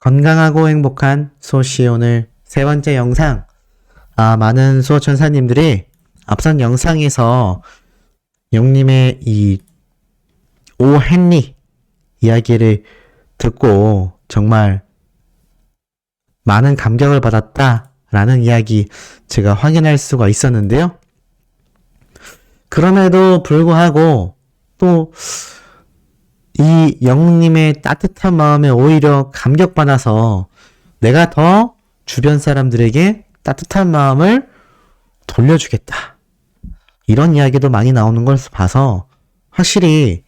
건강하고 행복한 소시 오늘 세 번째 영상. 많은 수호천사님들이 앞선 영상에서 영님의 이 오 헨리 이야기를 듣고 정말 많은 감격을 받았다라는 이야기 제가 확인할 수가 있었는데요. 그럼에도 불구하고 또 이 영님의 따뜻한 마음에 오히려 감격받아서 내가 더 주변 사람들에게 따뜻한 마음을 돌려주겠다. 이런 이야기도 많이 나오는 걸 봐서 확실히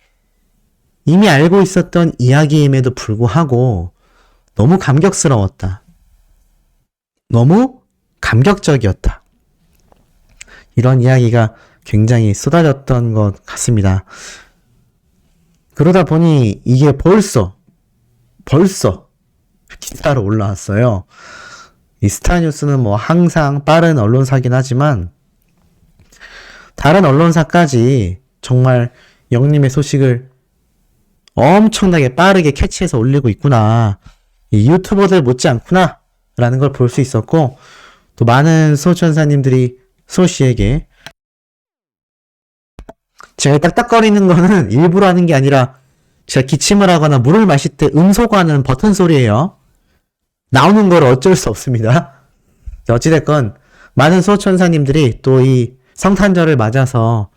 이미 알고 있었던 이야기임에도 불구하고 너무 감격스러웠다. 너무 감격적이었다. 이런 이야기가 굉장히 쏟아졌던 것 같습니다. 그러다 보니 이게 벌써 기사로 올라왔어요. 이 스타뉴스는 뭐 항상 빠른 언론사긴 하지만 다른 언론사까지 정말 영님의 소식을 엄청나게 빠르게 캐치해서 올리고 있구나. 이 유튜버들 못지않구나 라는 걸 볼 수 있었고, 또 많은 수호천사님들이 수호씨에게 제가 딱딱거리는 거는 일부러 하는 게 아니라 제가 기침을 하거나 물을 마실 때 음소거하는 버튼 소리예요. 나오는 걸 어쩔 수 없습니다. 어찌됐건 많은 수호천사님들이 또 이 성탄절을 맞아서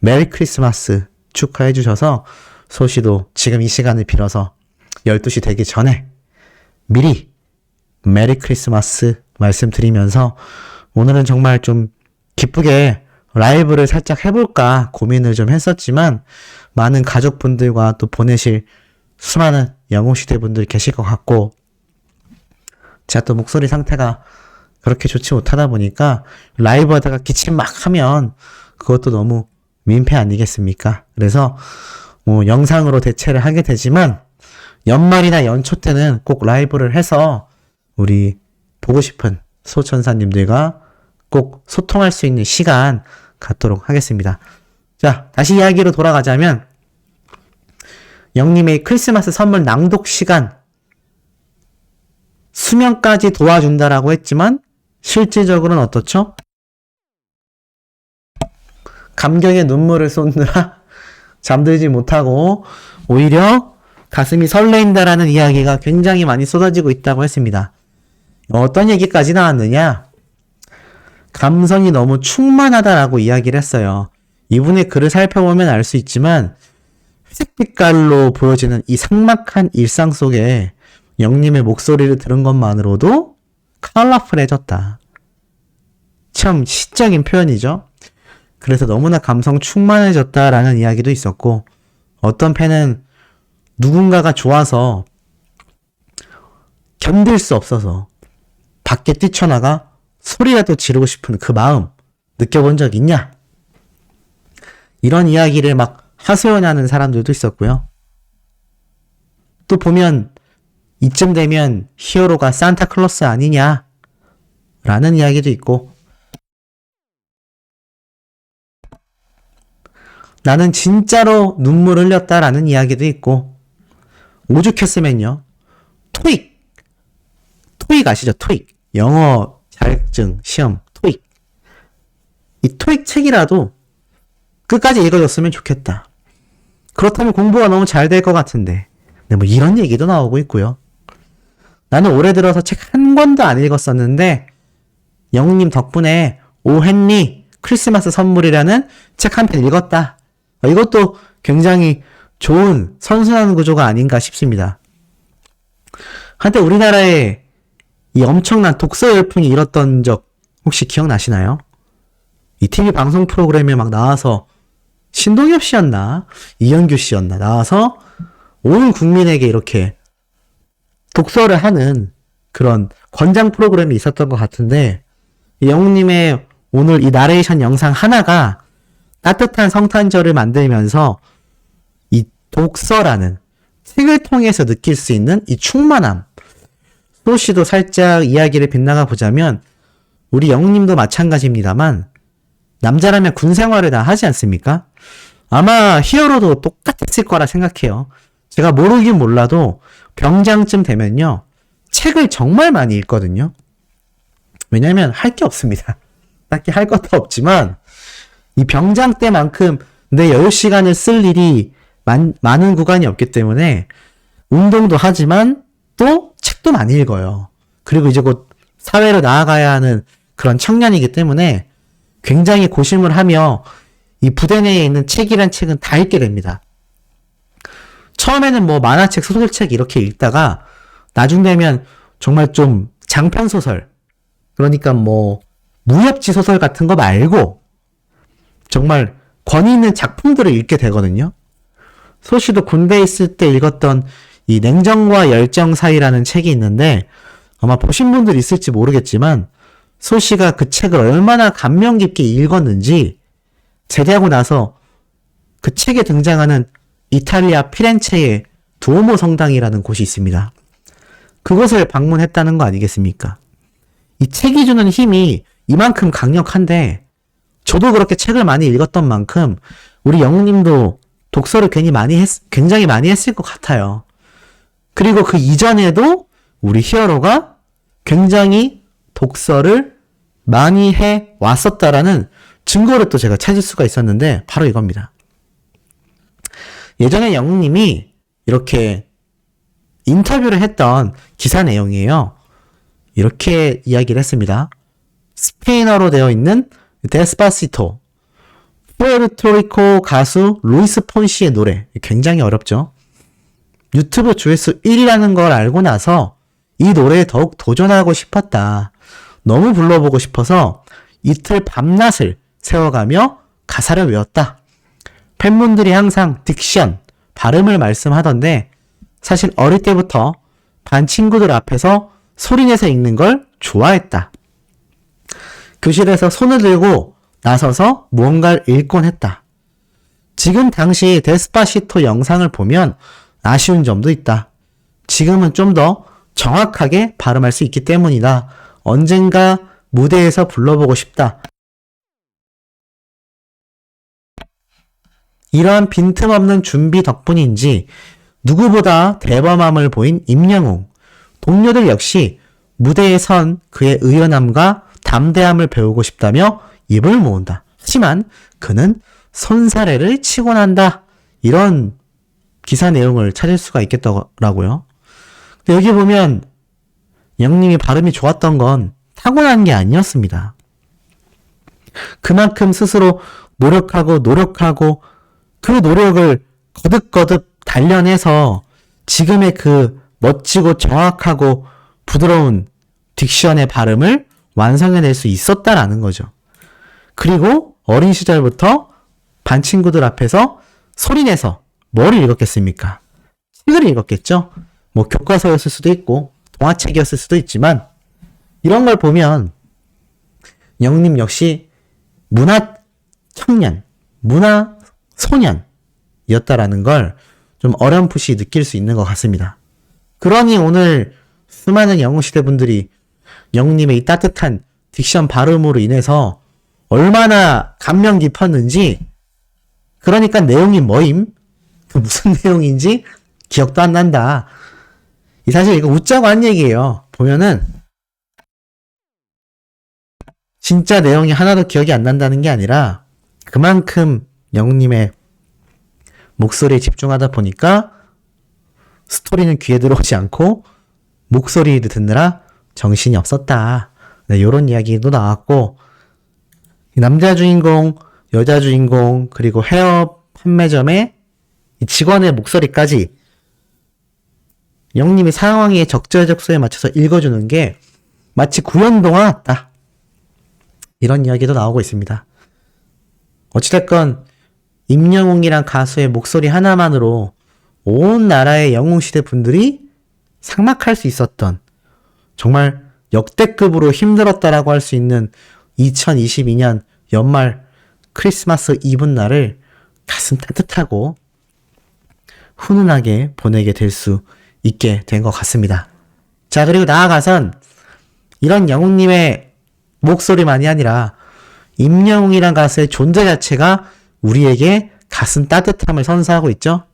메리 크리스마스 축하해 주셔서 소시도 지금 이 시간을 빌어서 12시 되기 전에 미리 메리 크리스마스 말씀드리면서 오늘은 정말 좀 기쁘게 라이브를 살짝 해볼까 고민을 좀 했었지만 많은 가족분들과 또 보내실 수많은 영웅시대 분들 계실 것 같고 제가 또 목소리 상태가 그렇게 좋지 못하다 보니까 라이브 하다가 기침 막 하면 그것도 너무 민폐 아니겠습니까? 그래서 뭐 영상으로 대체를 하게 되지만 연말이나 연초 때는 꼭 라이브를 해서 우리 보고 싶은 소천사님들과 꼭 소통할 수 있는 시간 갖도록 하겠습니다. 자, 다시 이야기로 돌아가자면 영님의 크리스마스 선물 낭독 시간 수면까지 도와준다라고 했지만 실질적으로는 어떻죠? 감격의 눈물을 쏟느라 잠들지 못하고 오히려 가슴이 설레인다라는 이야기가 굉장히 많이 쏟아지고 있다고 했습니다. 어떤 얘기까지 나왔느냐? 감성이 너무 충만하다라고 이야기를 했어요. 이분의 글을 살펴보면 알 수 있지만 회색 빛깔로 보여지는 이 삭막한 일상 속에 영님의 목소리를 들은 것만으로도 컬러풀해졌다. 참 시적인 표현이죠. 그래서 너무나 감성 충만해졌다라는 이야기도 있었고 어떤 팬은 누군가가 좋아서 견딜 수 없어서 밖에 뛰쳐나가 소리라도 지르고 싶은 그 마음 느껴본 적 있냐? 이런 이야기를 막 하소연하는 사람들도 있었고요. 또 보면 이쯤 되면 히어로가 산타클로스 아니냐? 라는 이야기도 있고 나는 진짜로 눈물 흘렸다라는 이야기도 있고 오죽했으면요. 토익 아시죠? 토익 영어 자격증 시험 토익 이 토익 책이라도 끝까지 읽어줬으면 좋겠다. 그렇다면 공부가 너무 잘 될 것 같은데 네, 뭐 이런 얘기도 나오고 있고요. 나는 올해 들어서 책 한 권도 안 읽었었는데 영웅님 덕분에 오 헨리 크리스마스 선물이라는 책 한 편 읽었다. 이것도 굉장히 좋은 선순환 구조가 아닌가 싶습니다. 한때 우리나라에 이 엄청난 독서 열풍이 일었던 적 혹시 기억나시나요? 이 TV 방송 프로그램에 막 나와서 신동엽 씨였나? 이현규 씨였나? 나와서 온 국민에게 이렇게 독서를 하는 그런 권장 프로그램이 있었던 것 같은데 영웅님의 오늘 이 나레이션 영상 하나가 따뜻한 성탄절을 만들면서 이 독서라는 책을 통해서 느낄 수 있는 이 충만함 소시도 살짝 이야기를 빗나가 보자면 우리 영웅님도 마찬가지입니다만 남자라면 군 생활을 다 하지 않습니까? 아마 히어로도 똑같았을 거라 생각해요. 제가 모르긴 몰라도 병장쯤 되면요 책을 정말 많이 읽거든요. 왜냐면 할 게 없습니다. 딱히 할 것도 없지만 이 병장 때만큼 내 여유 시간을 쓸 일이 많은 구간이 없기 때문에 운동도 하지만 또 책도 많이 읽어요. 그리고 이제 곧 사회로 나아가야 하는 그런 청년이기 때문에 굉장히 고심을 하며 이 부대 내에 있는 책이란 책은 다 읽게 됩니다. 처음에는 뭐 만화책, 소설책 이렇게 읽다가 나중 되면 정말 좀 장편소설, 그러니까 뭐 무협지 소설 같은 거 말고 정말 권위 있는 작품들을 읽게 되거든요. 소시도 군대에 있을 때 읽었던 이 냉정과 열정 사이라는 책이 있는데 아마 보신 분들 있을지 모르겠지만 소시가 그 책을 얼마나 감명 깊게 읽었는지 제대하고 나서 그 책에 등장하는 이탈리아 피렌체의 두오모 성당이라는 곳이 있습니다. 그곳을 방문했다는 거 아니겠습니까? 이 책이 주는 힘이 이만큼 강력한데 저도 그렇게 책을 많이 읽었던 만큼 우리 영웅님도 독서를 굉장히 많이 했을 것 같아요. 그리고 그 이전에도 우리 히어로가 굉장히 독서를 많이 해 왔었다라는 증거를 또 제가 찾을 수가 있었는데 바로 이겁니다. 예전에 영웅님이 이렇게 인터뷰를 했던 기사 내용이에요. 이렇게 이야기를 했습니다. 스페인어로 되어 있는 데스파시토, 푸에르토리코 가수 루이스 폰시의 노래, 굉장히 어렵죠. 유튜브 조회수 1위라는 걸 알고 나서 이 노래에 더욱 도전하고 싶었다. 너무 불러보고 싶어서 이틀 밤낮을 세워가며 가사를 외웠다. 팬분들이 항상 딕션, 발음을 말씀하던데 사실 어릴 때부터 반 친구들 앞에서 소리내서 읽는 걸 좋아했다. 교실에서 손을 들고 나서서 무언가를 읽곤 했다. 지금 당시 데스파시토 영상을 보면 아쉬운 점도 있다. 지금은 좀 더 정확하게 발음할 수 있기 때문이다. 언젠가 무대에서 불러보고 싶다. 이러한 빈틈없는 준비 덕분인지 누구보다 대범함을 보인 임영웅. 동료들 역시 무대에 선 그의 의연함과 담대함을 배우고 싶다며 입을 모은다. 하지만 그는 손사래를 치고 난다. 이런 기사 내용을 찾을 수가 있겠더라고요. 근데 여기 보면 영님이 발음이 좋았던 건 타고난 게 아니었습니다. 그만큼 스스로 노력하고 그 노력을 거듭 단련해서 지금의 그 멋지고 정확하고 부드러운 딕션의 발음을 완성해낼 수 있었다라는 거죠. 그리고 어린 시절부터 반 친구들 앞에서 소리내서 뭘 읽었겠습니까? 책을 읽었겠죠? 뭐 교과서였을 수도 있고 동화책이었을 수도 있지만 이런 걸 보면 영님 역시 문화 청년, 문화 소년이었다라는 걸 좀 어렴풋이 느낄 수 있는 것 같습니다. 그러니 오늘 수많은 영웅시대 분들이 영웅님의 이 따뜻한 딕션 발음으로 인해서 얼마나 감명 깊었는지, 그러니까 내용이 뭐임? 무슨 내용인지 기억도 안 난다. 사실 이거 웃자고 한 얘기예요. 보면은 진짜 내용이 하나도 기억이 안 난다는 게 아니라 그만큼 영웅님의 목소리에 집중하다 보니까 스토리는 귀에 들어오지 않고 목소리를 듣느라 정신이 없었다. 네, 이런 이야기도 나왔고, 남자 주인공, 여자 주인공, 그리고 헤어 판매점의 직원의 목소리까지 영님이 상황의 적절적소에 맞춰서 읽어주는 게 마치 구연동화 같다. 이런 이야기도 나오고 있습니다. 어찌됐건 임영웅이란 가수의 목소리 하나만으로 온 나라의 영웅시대 분들이 삭막할 수 있었던, 정말 역대급으로 힘들었다라고 할 수 있는 2022년 연말 크리스마스 이브 날을 가슴 따뜻하고 훈훈하게 보내게 될 수 있게 된 것 같습니다. 자, 그리고 나아가선 이런 영웅님의 목소리만이 아니라 임영웅이란 가수의 존재 자체가 우리에게 가슴 따뜻함을 선사하고 있죠.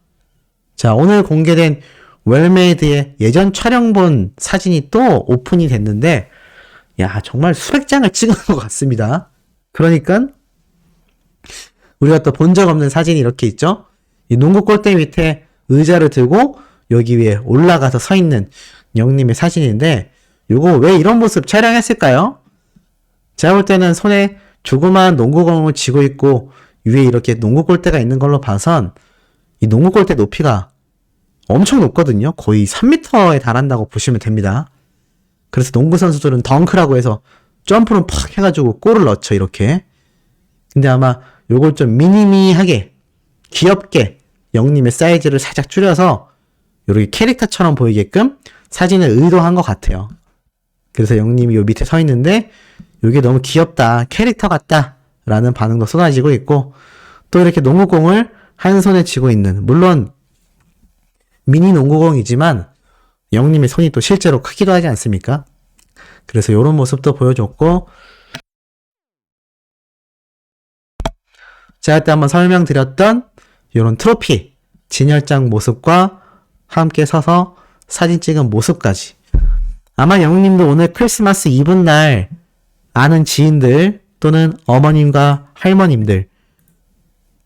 자, 오늘 공개된 웰메이드의 예전 촬영본 사진이 또 오픈이 됐는데, 야, 정말 수백 장을 찍은 것 같습니다. 그러니까, 우리가 또 본 적 없는 사진이 이렇게 있죠? 이 농구 골대 밑에 의자를 들고 여기 위에 올라가서 서 있는 영님의 사진인데, 요거 왜 이런 모습 촬영했을까요? 제가 볼 때는 손에 조그마한 농구공을 쥐고 있고 위에 이렇게 농구 골대가 있는 걸로 봐선 이 농구 골대 높이가 엄청 높거든요. 거의 3m에 달한다고 보시면 됩니다. 그래서 농구 선수들은 덩크라고 해서 점프를 팍 해가지고 골을 넣죠, 이렇게. 근데 아마 요걸 좀 미니미하게 귀엽게 영님의 사이즈를 살짝 줄여서 이렇게 캐릭터처럼 보이게끔 사진을 의도한 것 같아요. 그래서 영님이 요 밑에 서 있는데 이게 너무 귀엽다, 캐릭터 같다 라는 반응도 쏟아지고 있고, 또 이렇게 농구공을 한 손에 쥐고 있는, 물론 미니 농구공이지만 영님의 손이 또 실제로 크기도 하지 않습니까? 그래서 이런 모습도 보여줬고, 제가 그때 한번 설명드렸던 이런 트로피 진열장 모습과 함께 서서 사진 찍은 모습까지, 아마 영님도 오늘 크리스마스 이브 날 아는 지인들 또는 어머님과 할머님들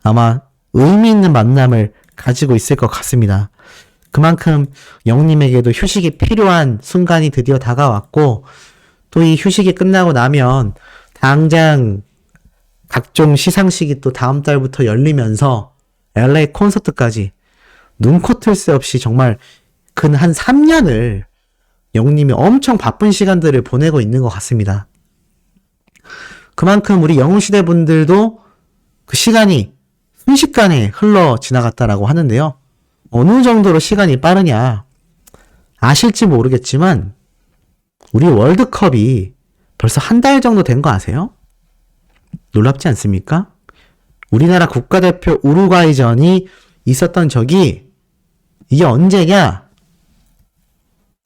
아마 의미 있는 만남을 가지고 있을 것 같습니다. 그만큼 영님에게도 휴식이 필요한 순간이 드디어 다가왔고, 또 이 휴식이 끝나고 나면 당장 각종 시상식이 또 다음 달부터 열리면서 LA 콘서트까지 눈코 뜰 새 없이 정말 근 한 3년을 영님이 엄청 바쁜 시간들을 보내고 있는 것 같습니다. 그만큼 우리 영웅시대 분들도 그 시간이 순식간에 흘러 지나갔다라고 하는데요. 어느 정도로 시간이 빠르냐 아실지 모르겠지만 우리 월드컵이 벌써 한 달 정도 된 거 아세요? 놀랍지 않습니까? 우리나라 국가대표 우루과이전이 있었던 적이 이게 언제냐?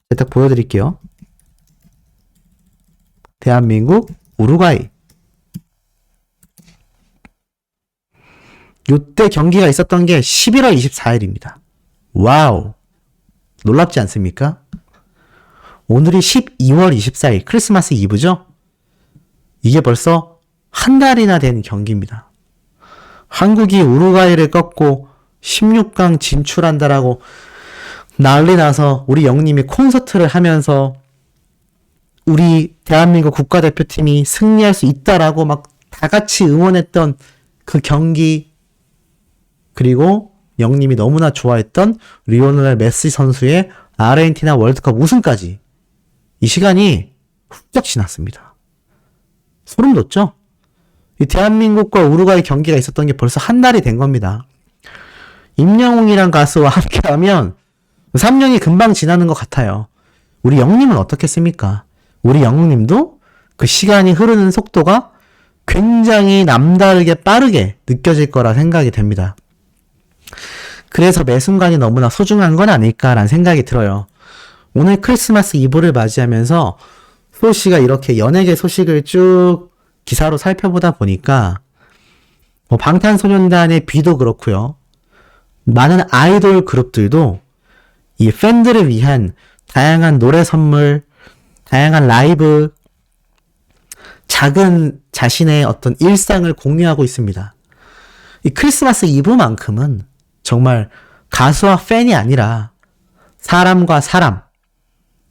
제가 딱 보여드릴게요. 대한민국, 우루과이. 요때 경기가 있었던 게 11월 24일입니다. 와우. 놀랍지 않습니까? 오늘이 12월 24일 크리스마스 이브죠? 이게 벌써 한 달이나 된 경기입니다. 한국이 우루과이를 꺾고 16강 진출한다라고 난리 나서 우리 영님이 콘서트를 하면서 우리 대한민국 국가대표팀이 승리할 수 있다라고 막 다 같이 응원했던 그 경기, 그리고 영님이 너무나 좋아했던 리오넬 메시 선수의 아르헨티나 월드컵 우승까지 이 시간이 훌쩍 지났습니다. 소름 돋죠? 이 대한민국과 우루과이 경기가 있었던 게 벌써 한 달이 된 겁니다. 임영웅이란 가수와 함께하면 3년이 금방 지나는 것 같아요. 우리 영님은 어떻겠습니까? 우리 영웅님도 그 시간이 흐르는 속도가 굉장히 남다르게 빠르게 느껴질 거라 생각이 됩니다. 그래서 매 순간이 너무나 소중한 건 아닐까라는 생각이 들어요. 오늘 크리스마스 이브를 맞이하면서 소씨가 이렇게 연예계 소식을 쭉 기사로 살펴보다 보니까 뭐 방탄소년단의 비도 그렇고요. 많은 아이돌 그룹들도 이 팬들을 위한 다양한 노래 선물, 다양한 라이브, 작은 자신의 어떤 일상을 공유하고 있습니다. 이 크리스마스 이브만큼은 정말 가수와 팬이 아니라 사람과 사람,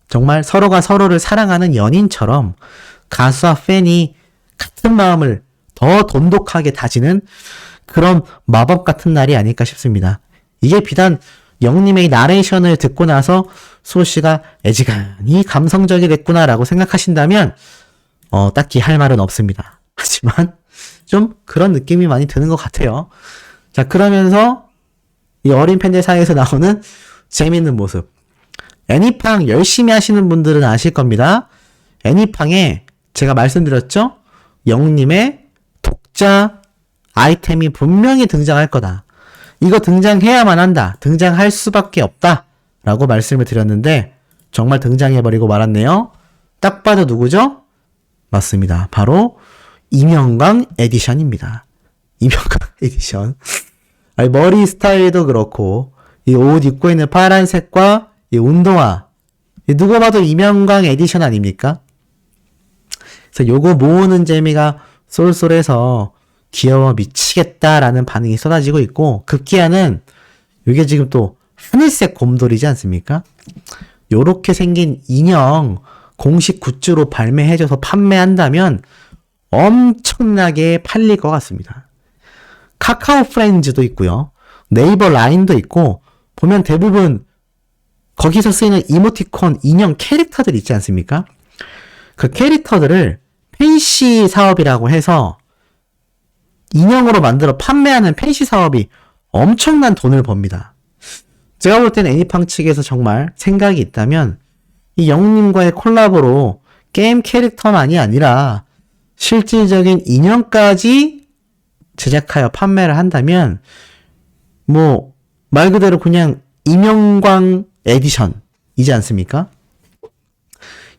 정말 서로가 서로를 사랑하는 연인처럼 가수와 팬이 같은 마음을 더 돈독하게 다지는 그런 마법 같은 날이 아닐까 싶습니다. 이게 비단 영님의 나레이션을 듣고 나서 수호씨가 애지간히 감성적이 됐구나라고 생각하신다면 딱히 할 말은 없습니다. 하지만 좀 그런 느낌이 많이 드는 것 같아요. 자, 그러면서 이 어린 팬들 사이에서 나오는 재미있는 모습. 애니팡 열심히 하시는 분들은 아실 겁니다. 애니팡에 제가 말씀드렸죠? 영님의 독자 아이템이 분명히 등장할 거다. 이거 등장해야만 한다. 등장할 수밖에 없다. 라고 말씀을 드렸는데 정말 등장해버리고 말았네요. 딱 봐도 누구죠? 맞습니다. 바로 이명강 에디션입니다. 이명강 에디션. 아니, 머리 스타일도 그렇고 이 옷 입고 있는 파란색과 이 운동화. 누가 봐도 이명광 에디션 아닙니까? 그래서 요거 모으는 재미가 쏠쏠해서 귀여워 미치겠다라는 반응이 쏟아지고 있고, 급기야는 이게 지금 또 하늘색 곰돌이지 않습니까? 요렇게 생긴 인형 공식 굿즈로 발매해줘서 판매한다면 엄청나게 팔릴 것 같습니다. 카카오 프렌즈도 있고요. 네이버 라인도 있고, 보면 대부분 거기서 쓰이는 이모티콘 인형 캐릭터들 있지 않습니까? 그 캐릭터들을 펜시 사업이라고 해서 인형으로 만들어 판매하는 펜시 사업이 엄청난 돈을 법니다. 제가 볼 때는 애니팡 측에서 정말 생각이 있다면 이 영웅님과의 콜라보로 게임 캐릭터만이 아니라 실질적인 인형까지 제작하여 판매를 한다면 뭐 말 그대로 그냥 이명광 에디션이지 않습니까?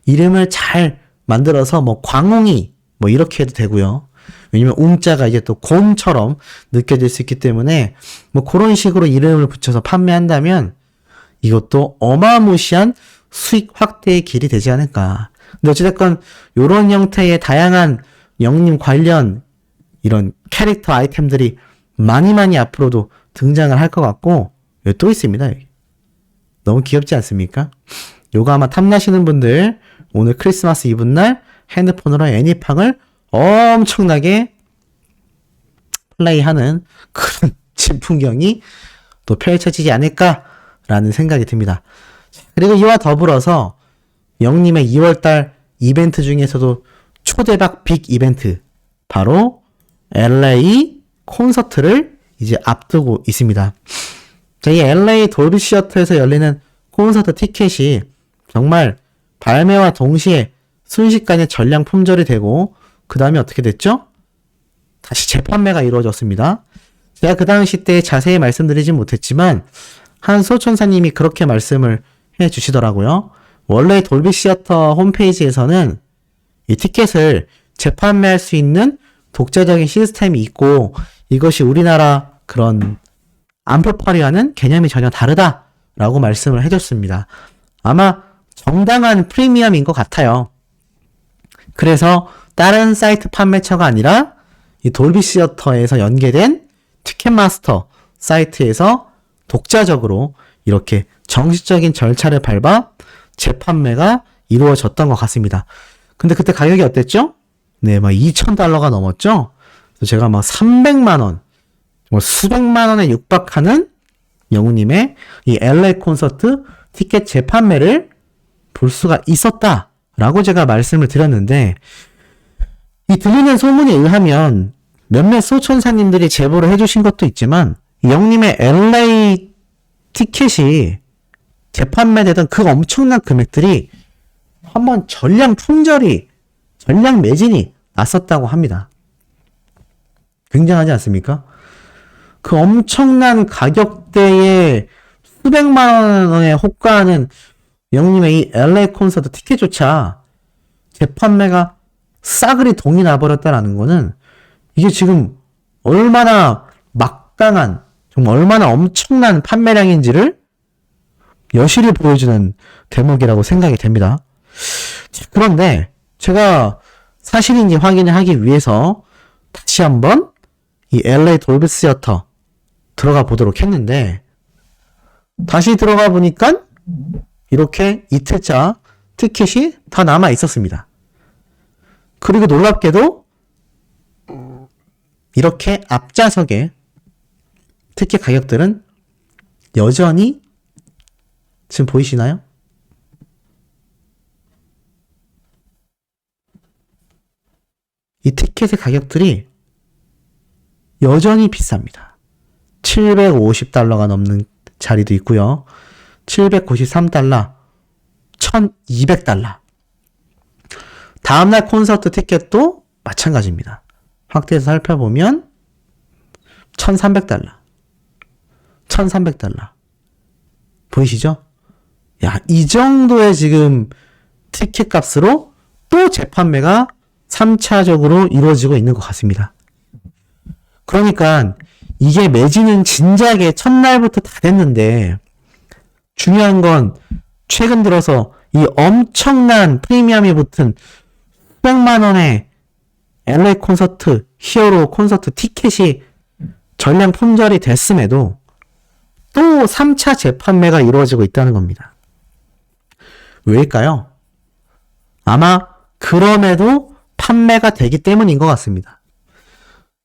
이름을 잘 만들어서 뭐 광웅이 뭐 이렇게 해도 되고요. 왜냐면 웅자가 이제 또 곰처럼 느껴질 수 있기 때문에 뭐 그런 식으로 이름을 붙여서 판매한다면 이것도 어마무시한 수익 확대의 길이 되지 않을까. 근데 어찌됐건 이런 형태의 다양한 영웅님 관련 이런 캐릭터 아이템들이 많이 앞으로도 등장을 할 것 같고, 여기 또 있습니다. 여기. 너무 귀엽지 않습니까? 요거 아마 탐나시는 분들 오늘 크리스마스 이브날 핸드폰으로 애니팡을 엄청나게 플레이하는 그런 집 풍경이 또 펼쳐지지 않을까라는 생각이 듭니다. 그리고 이와 더불어서 영님의 2월달 이벤트 중에서도 초대박 빅 이벤트, 바로 LA 콘서트를 이제 앞두고 있습니다. 자, 이 LA 돌비 시어터에서 열리는 콘서트 티켓이 정말 발매와 동시에 순식간에 전량 품절이 되고, 그 다음에 어떻게 됐죠? 다시 재판매가 이루어졌습니다. 제가 그 당시 때 자세히 말씀드리진 못했지만 한 소천사님이 그렇게 말씀을 해 주시더라고요. 원래 돌비 시어터 홈페이지에서는 이 티켓을 재판매할 수 있는 독자적인 시스템이 있고, 이것이 우리나라 그런 암표파리와는 개념이 전혀 다르다라고 말씀을 해줬습니다. 아마 정당한 프리미엄인 것 같아요. 그래서 다른 사이트 판매처가 아니라 이 돌비 시어터에서 연계된 티켓마스터 사이트에서 독자적으로 이렇게 정식적인 절차를 밟아 재판매가 이루어졌던 것 같습니다. 근데 그때 가격이 어땠죠? 네, 막 $2,000가 넘었죠? 그래서 제가 막 300만원, 수백만원에 육박하는 영우님의 이 LA 콘서트 티켓 재판매를 볼 수가 있었다라고 제가 말씀을 드렸는데, 이 들리는 소문에 의하면 몇몇 소천사님들이 제보를 해주신 것도 있지만, 영님의 LA 티켓이 재판매되던 그 엄청난 금액들이 한번 전량 매진이 났었다고 합니다. 굉장하지 않습니까? 그 엄청난 가격대의 수백만 원에 호가하는 영님의 이 LA 콘서트 티켓조차 재판매가 싸그리 동이 나버렸다라는 거는, 이게 지금 얼마나 막강한, 정말 얼마나 엄청난 판매량인지를 여실히 보여주는 대목이라고 생각이 됩니다. 그런데 제가 사실인지 확인을 하기 위해서 다시 한번 이 LA 돌비 시어터 들어가 보도록 했는데, 다시 들어가 보니까 이렇게 이틀차 티켓이 다 남아 있었습니다. 그리고 놀랍게도 이렇게 앞좌석에 티켓 가격들은 여전히, 지금 보이시나요? 이 티켓의 가격들이 여전히 비쌉니다. $750가 넘는 자리도 있고요. $793, $1,200. 다음날 콘서트 티켓도 마찬가지입니다. 확대해서 살펴보면 $1,300, $1,300. 보이시죠? 야, 이 정도의 지금 티켓 값으로 또 재판매가 3차적으로 이루어지고 있는 것 같습니다. 그러니까 이게 매진은 진작에 첫날부터 다 됐는데 중요한 건 최근 들어서 이 엄청난 프리미엄이 붙은 수백만 원의 LA 콘서트, 히어로 콘서트 티켓이 전량 품절이 됐음에도 또 3차 재판매가 이루어지고 있다는 겁니다. 왜일까요? 아마 그럼에도 판매가 되기 때문인 것 같습니다.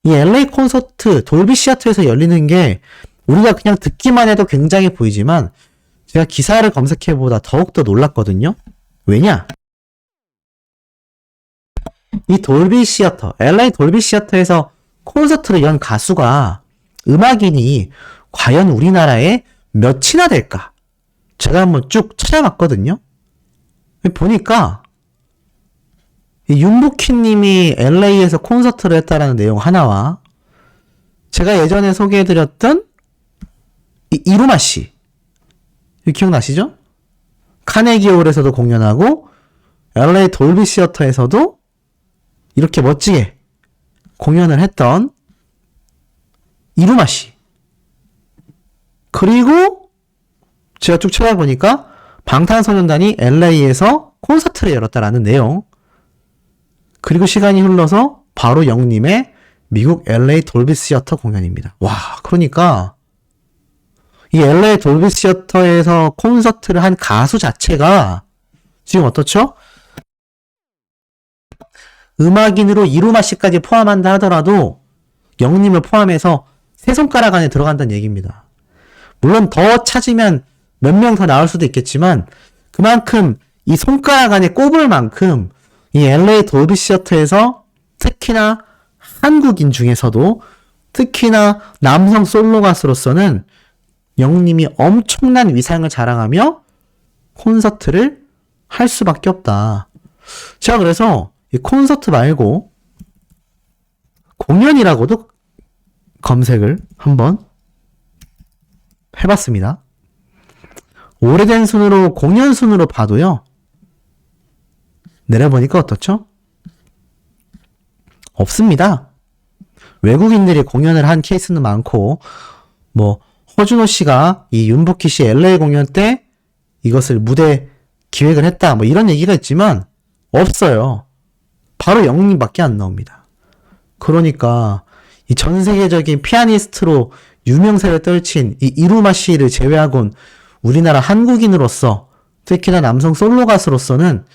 이 LA 콘서트 돌비 시어터에서 열리는 게 우리가 그냥 듣기만 해도 굉장히 보이지만 제가 기사를 검색해보다 더욱더 놀랐거든요. 왜냐? 이 돌비 시어터, LA 돌비 시어터에서 콘서트를 연 가수가 음악인이 과연 우리나라에 몇이나 될까? 제가 한번 쭉 찾아봤거든요. 보니까 이 윤복희 님이 LA에서 콘서트를 했다라는 내용 하나와 제가 예전에 소개해드렸던 이 이루마 씨 기억나시죠? 카네기홀에서도 공연하고 LA 돌비 시어터에서도 이렇게 멋지게 공연을 했던 이루마 씨. 그리고 제가 쭉 찾아보니까 방탄소년단이 LA에서 콘서트를 열었다라는 내용. 그리고 시간이 흘러서 바로 영님의 미국 LA 돌비 시어터 공연입니다. 와, 그러니까 이 LA 돌비 시어터에서 콘서트를 한 가수 자체가 지금 어떻죠? 음악인으로 이루마 씨까지 포함한다 하더라도 영님을 포함해서 세 손가락 안에 들어간다는 얘기입니다. 물론 더 찾으면 몇 명 더 나올 수도 있겠지만 그만큼 이 손가락 안에 꼽을 만큼 이 LA 돌비 시어터에서 특히나 한국인 중에서도 특히나 남성 솔로 가수로서는 영님이 엄청난 위상을 자랑하며 콘서트를 할 수밖에 없다. 제가 그래서 이 콘서트 말고 공연이라고도 검색을 한번 해봤습니다. 오래된 순으로 공연 순으로 봐도요. 내려보니까 어떻죠? 없습니다. 외국인들이 공연을 한 케이스는 많고 뭐 허준호 씨가 이 윤복희 씨 LA 공연 때 이것을 무대 기획을 했다 뭐 이런 얘기가 있지만 없어요. 바로 영님밖에 안 나옵니다. 그러니까 이 전 세계적인 피아니스트로 유명세를 떨친 이 이루마 씨를 제외하곤 우리나라 한국인으로서 특히나 남성 솔로 가수로서는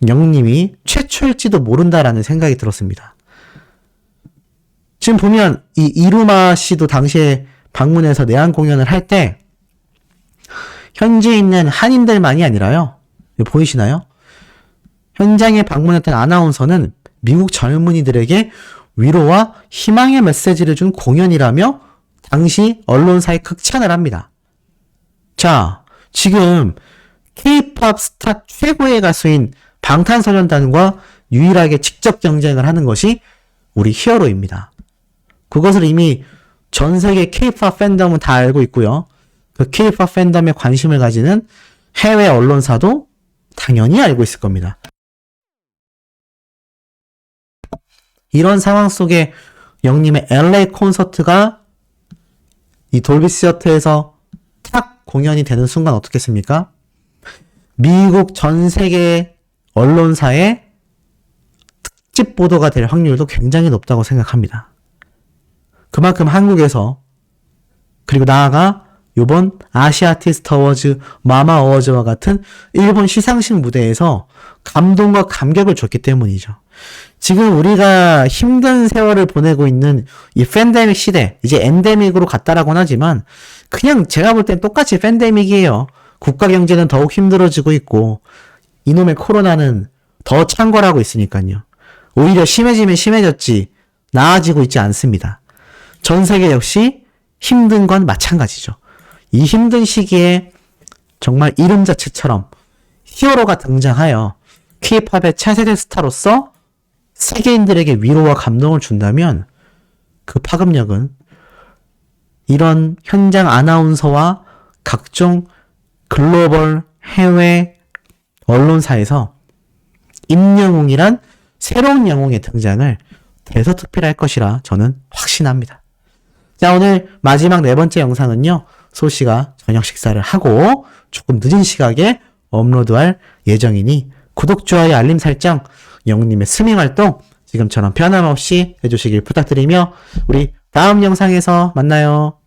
영님이 최초일지도 모른다라는 생각이 들었습니다. 지금 보면 이 이루마 씨도 당시에 방문해서 내한 공연을 할 때 현지에 있는 한인들만이 아니라요. 보이시나요? 현장에 방문했던 아나운서는 미국 젊은이들에게 위로와 희망의 메시지를 준 공연이라며 당시 언론사에 극찬을 합니다. 자, 지금 K-POP 스타 최고의 가수인 방탄소년단과 유일하게 직접 경쟁을 하는 것이 우리 히어로입니다. 그것을 이미 전 세계 K-POP 팬덤은 다 알고 있고요. 그 K-POP 팬덤에 관심을 가지는 해외 언론사도 당연히 알고 있을 겁니다. 이런 상황 속에 영님의 LA 콘서트가 이 돌비 시어터에서 탁 공연이 되는 순간 어떻겠습니까? 미국 전 세계 언론사의 특집 보도가 될 확률도 굉장히 높다고 생각합니다. 그만큼 한국에서 그리고 나아가 이번 아시아 아티스트 어워즈, 마마 어워즈와 같은 일본 시상식 무대에서 감동과 감격을 줬기 때문이죠. 지금 우리가 힘든 세월을 보내고 있는 이 팬데믹 시대, 이제 엔데믹으로 갔다라고는 하지만 그냥 제가 볼 땐 똑같이 팬데믹이에요. 국가 경제는 더욱 힘들어지고 있고 이놈의 코로나는 더 창궐하고 있으니까요. 오히려 심해지면 심해졌지 나아지고 있지 않습니다. 전 세계 역시 힘든 건 마찬가지죠. 이 힘든 시기에 정말 이름 자체처럼 히어로가 등장하여 K-팝의 차세대 스타로서 세계인들에게 위로와 감동을 준다면 그 파급력은 이런 현장 아나운서와 각종 글로벌 해외 언론사에서 임영웅이란 새로운 영웅의 등장을 대서특필할 것이라 저는 확신합니다. 자, 오늘 마지막 네 번째 영상은요. 소씨가 저녁 식사를 하고 조금 늦은 시각에 업로드할 예정이니 구독, 좋아요, 알림 설정, 영님의 스밍 활동 지금처럼 변함없이 해주시길 부탁드리며 우리 다음 영상에서 만나요.